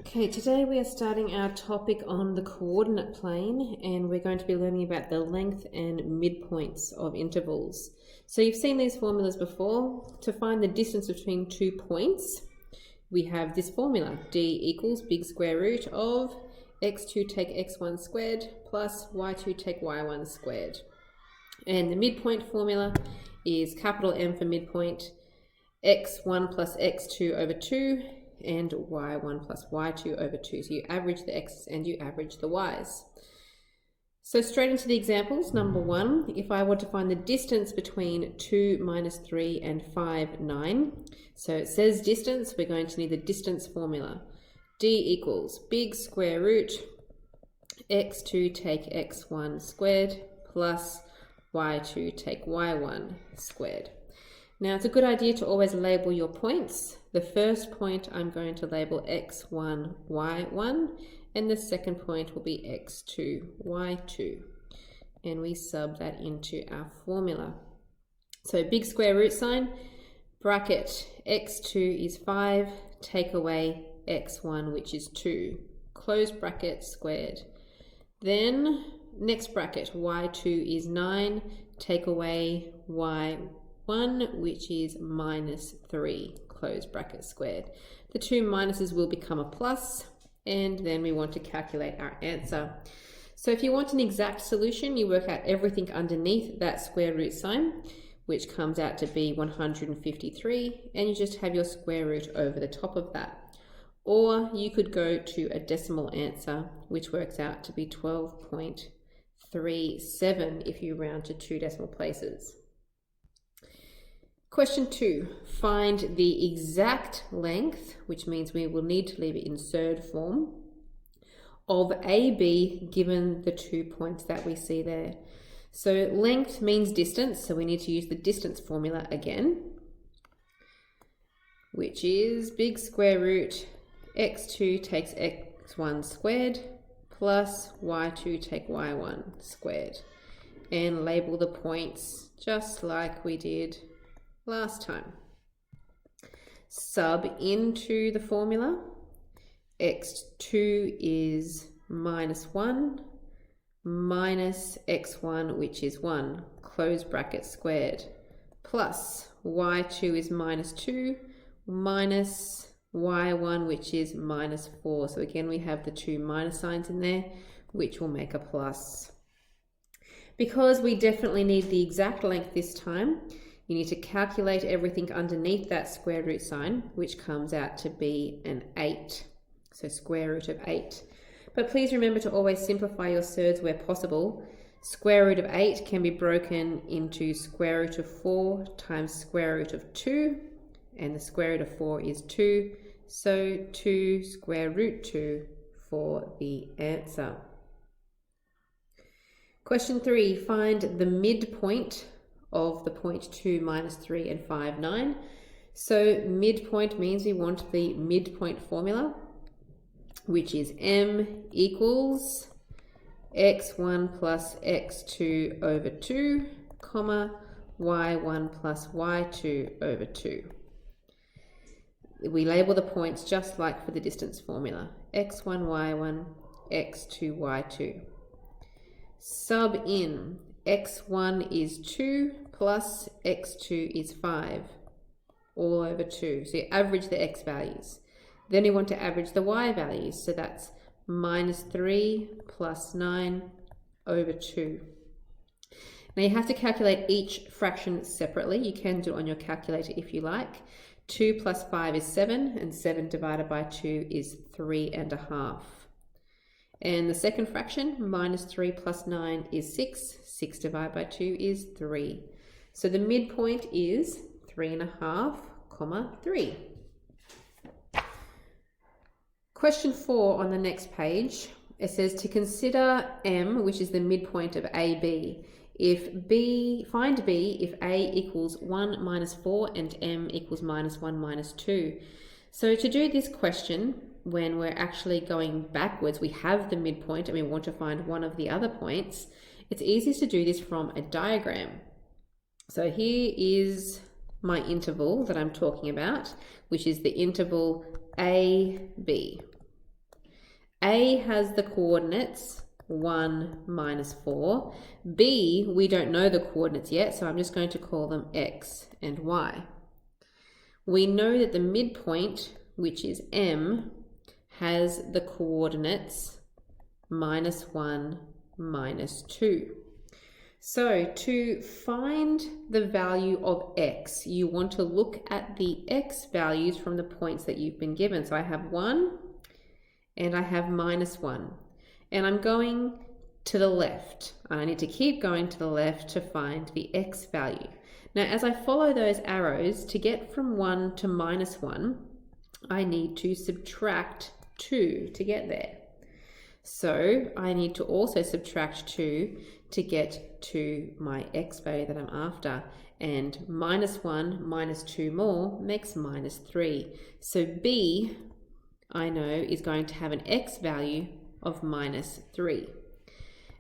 Okay, today we are starting our topic on the coordinate plane, and we're going to be learning about the length and midpoints of intervals. So you've seen these formulas before. To find the distance between 2 points, we have this formula, d equals big square root of x2 take x1 squared plus y2 take y1 squared. And the midpoint formula is capital M for midpoint, x1 plus x2 over 2, and y1 plus y2 over 2. So you average the x's and you average the y's. So straight into the examples. Number 1, if I want to find the distance between 2 minus 3 and 5, 9. So it says distance, we're going to need the distance formula. D equals big square root x2 take x1 squared plus y2 take y1 squared. Now it's a good idea to always label your points. The first point I'm going to label x1, y1, and the second point will be x2, y2. And we sub that into our formula. So big square root sign, bracket, x2 is 5, take away x1, which is 2, close bracket, squared. Then next bracket, y2 is 9, take away y1, which is minus 3, close bracket, squared. The two minuses will become a plus, and then we want to calculate our answer. So if you want an exact solution, you work out everything underneath that square root sign, which comes out to be 153, and you just have your square root over the top of that. Or you could go to a decimal answer, which works out to be 12.37 if you round to 2 decimal places. Question 2, find the exact length, which means we will need to leave it in third form, of AB given the 2 points that we see there. So length means distance, so we need to use the distance formula again, which is big square root x2 takes x1 squared plus y2 take y1 squared. And label the points just like we did last time. Sub into the formula. x2 is minus 1 minus x1, which is 1, close bracket, squared, plus y2 is minus 2 minus y1, which is minus 4. So again, we have the two minus signs in there, which will make a plus. Because we definitely need the exact length this time, you need to calculate everything underneath that square root sign, which comes out to be an 8. So square root of 8. But please remember to always simplify your surds where possible. Square root of 8 can be broken into square root of 4 times square root of 2. And the square root of 4 is 2. So 2 square root 2 for the answer. Question 3, find the midpoint of the point 2 minus 3 and 5, 9. So midpoint means we want the midpoint formula, which is M equals x1 plus x2 over 2, comma, y1 plus y2 over 2. We label the points just like for the distance formula, x1, y1, x2, y2. Sub in, x1 is 2 plus x2 is 5, all over 2. So you average the x values. Then you want to average the y values. So that's minus 3 plus 9 over 2. Now you have to calculate each fraction separately. You can do it on your calculator if you like. 2 plus 5 is 7, and 7 divided by 2 is 3.5. And the second fraction, minus 3 plus 9 is 6. 6 divided by 2 is 3. So the midpoint is 3.5, 3. Question 4 on the next page, it says to consider M, which is the midpoint of AB. Find B if A equals 1 minus 4 and M equals minus 1 minus 2. So to do this question, when we're actually going backwards, we have the midpoint and we want to find one of the other points, it's easiest to do this from a diagram. So here is my interval that I'm talking about, which is the interval AB. A has the coordinates 1, minus 4. B, we don't know the coordinates yet, so I'm just going to call them x and y. We know that the midpoint, which is M, has the coordinates minus 1, minus 2. So to find the value of x, you want to look at the x values from the points that you've been given. So I have 1 and I have minus 1. And I'm going to the left. I need to keep going to the left to find the x value. Now, as I follow those arrows, to get from 1 to minus 1, I need to subtract 2 to get there. So I need to also subtract 2 to get to my x value that I'm after. And minus 1 minus 2 more makes minus 3. So B, I know, is going to have an x value of minus 3.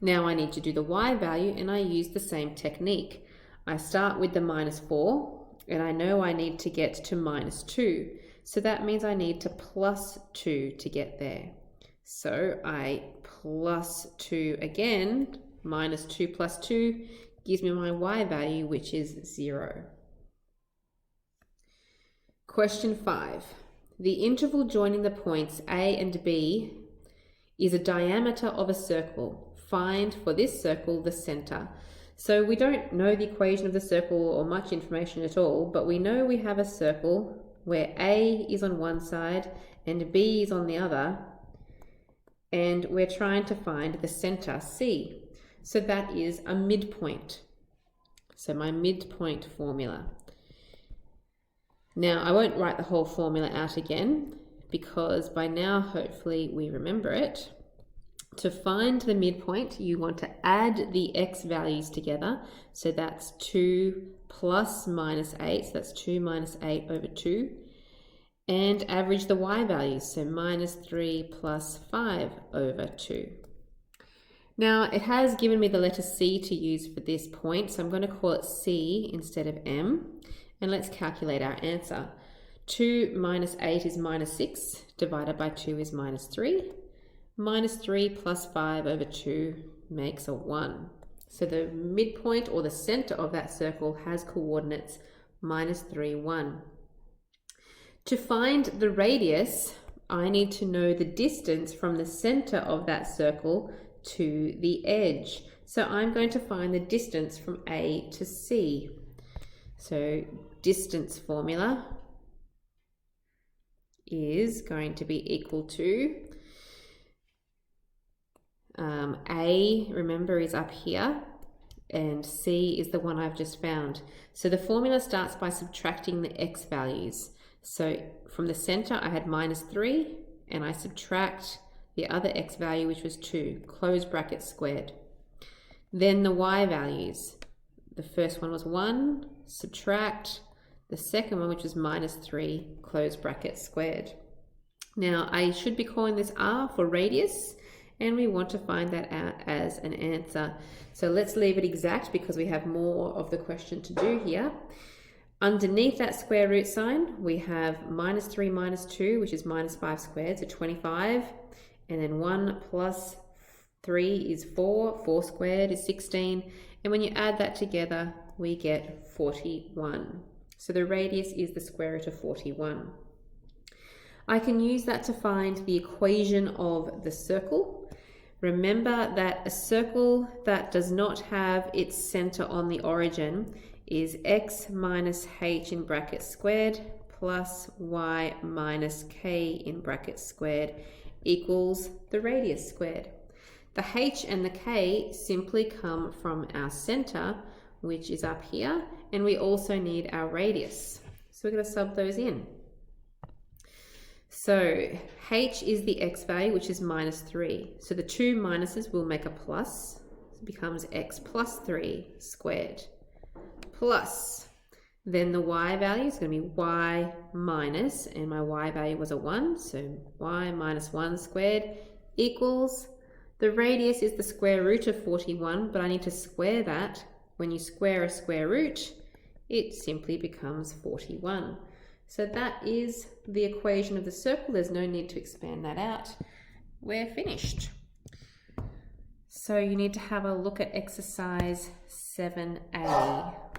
Now I need to do the y value, and I use the same technique. I start with the minus 4, and I know I need to get to minus 2. So that means I need to plus 2 to get there. So I plus 2 again. Minus 2 plus 2 gives me my y value, which is 0. Question 5. The interval joining the points A and B is a diameter of a circle. Find for this circle the center. So we don't know the equation of the circle or much information at all, but we know we have a circle where A is on one side and B is on the other, and we're trying to find the center, C. So that is a midpoint. So my midpoint formula. Now, I won't write the whole formula out again because by now, hopefully, we remember it. To find the midpoint, you want to add the x values together. So that's 2 plus minus 8. So that's 2 minus 8 over 2. And average the y values. So minus 3 plus 5 over 2. Now, it has given me the letter C to use for this point. So I'm going to call it C instead of M. And let's calculate our answer. 2 minus 8 is minus 6. Divided by 2 is minus 3. Minus 3 plus 5 over 2 makes a 1. So the midpoint or the center of that circle has coordinates minus 3, 1. To find the radius, I need to know the distance from the center of that circle to the edge. So I'm going to find the distance from A to C. So distance formula is going to be equal to A, remember, is up here, and C is the one I've just found. So the formula starts by subtracting the x values. So from the center, I had minus 3, and I subtract the other x value, which was 2, close bracket squared. Then the y values. The first one was 1, subtract the second one, which was minus 3, close bracket squared. Now, I should be calling this R for radius, and we want to find that out as an answer. So let's leave it exact because we have more of the question to do here. Underneath that square root sign, we have minus 3 minus 2, which is minus 5 squared, so 25. And then 1 plus 3 is 4. 4 squared is 16. And when you add that together, we get 41. So the radius is the square root of 41. I can use that to find the equation of the circle. Remember that a circle that does not have its center on the origin is x minus h in brackets squared plus y minus k in brackets squared equals the radius squared. The h and the k simply come from our center, which is up here, and we also need our radius. So we're going to sub those in. So h is the x value, which is minus 3. So the two minuses will make a plus. It becomes x plus 3 squared. Plus, then the y value is going to be y minus, and my y value was a 1, so y minus 1 squared equals, the radius is the square root of 41, but I need to square that. When you square a square root, it simply becomes 41. So that is the equation of the circle. There's no need to expand that out. we're finished. So you need to have a look at exercise 7A.